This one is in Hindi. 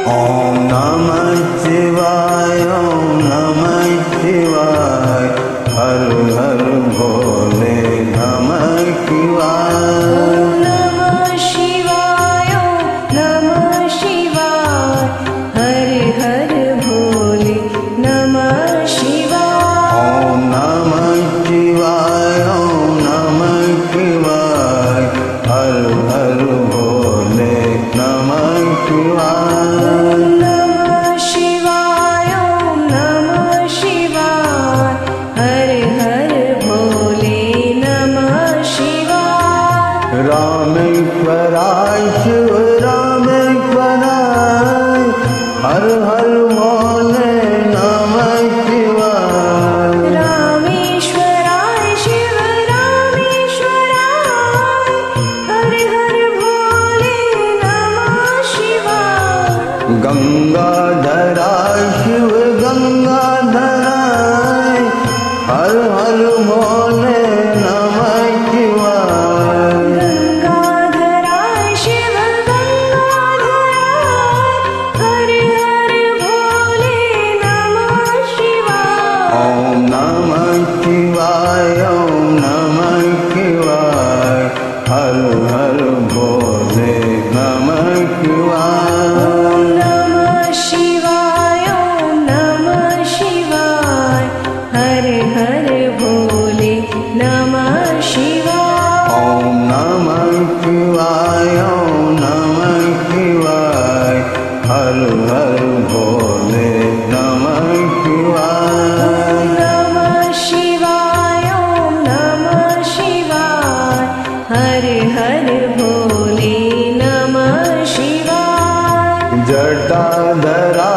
ओम नमः शिवाय, ओम नमः शिवाय, हर हर भोले नमः शिवाय। ओम नमः शिवाय, ओम नमः शिवाय, हर हर भोले नमः शिवाय। ओम नमः शिवाय, ओम नमः शिवाय, हर हर भोले नमः शिवाय। ओम नमः शिवाय, ओम नमः शिवाय, हर हर भोले नमः शिवाय। रामेश्वराय शिव रामेश्वराय, हर हर भोले नमः शिवाय। रामेश्वराय शिव रामेश्वराय, हर हर भोले नमः शिवाय। गंगाधराय शिव गंगाधराय, हर हर भोले नमः शिवाय। गंगाधराय शिव गंगाधराय, हर हर भोले नमः शिवाय। ओम नमः शिवाय, ओम नमः शिवाय, हर हर भोले नमः शिवाय। ओम नमः शिवाय, ओम नमः शिवाय, हर हर भोले नमः शिवाय। ओम नमः शिवाय, ओम नमः शिवाय, हर हर भोले नमः शिवाय। ओम नमः शिवाय, ओम नमः शिवाय, हर हर भोले नमः शिवाय। जटाधरा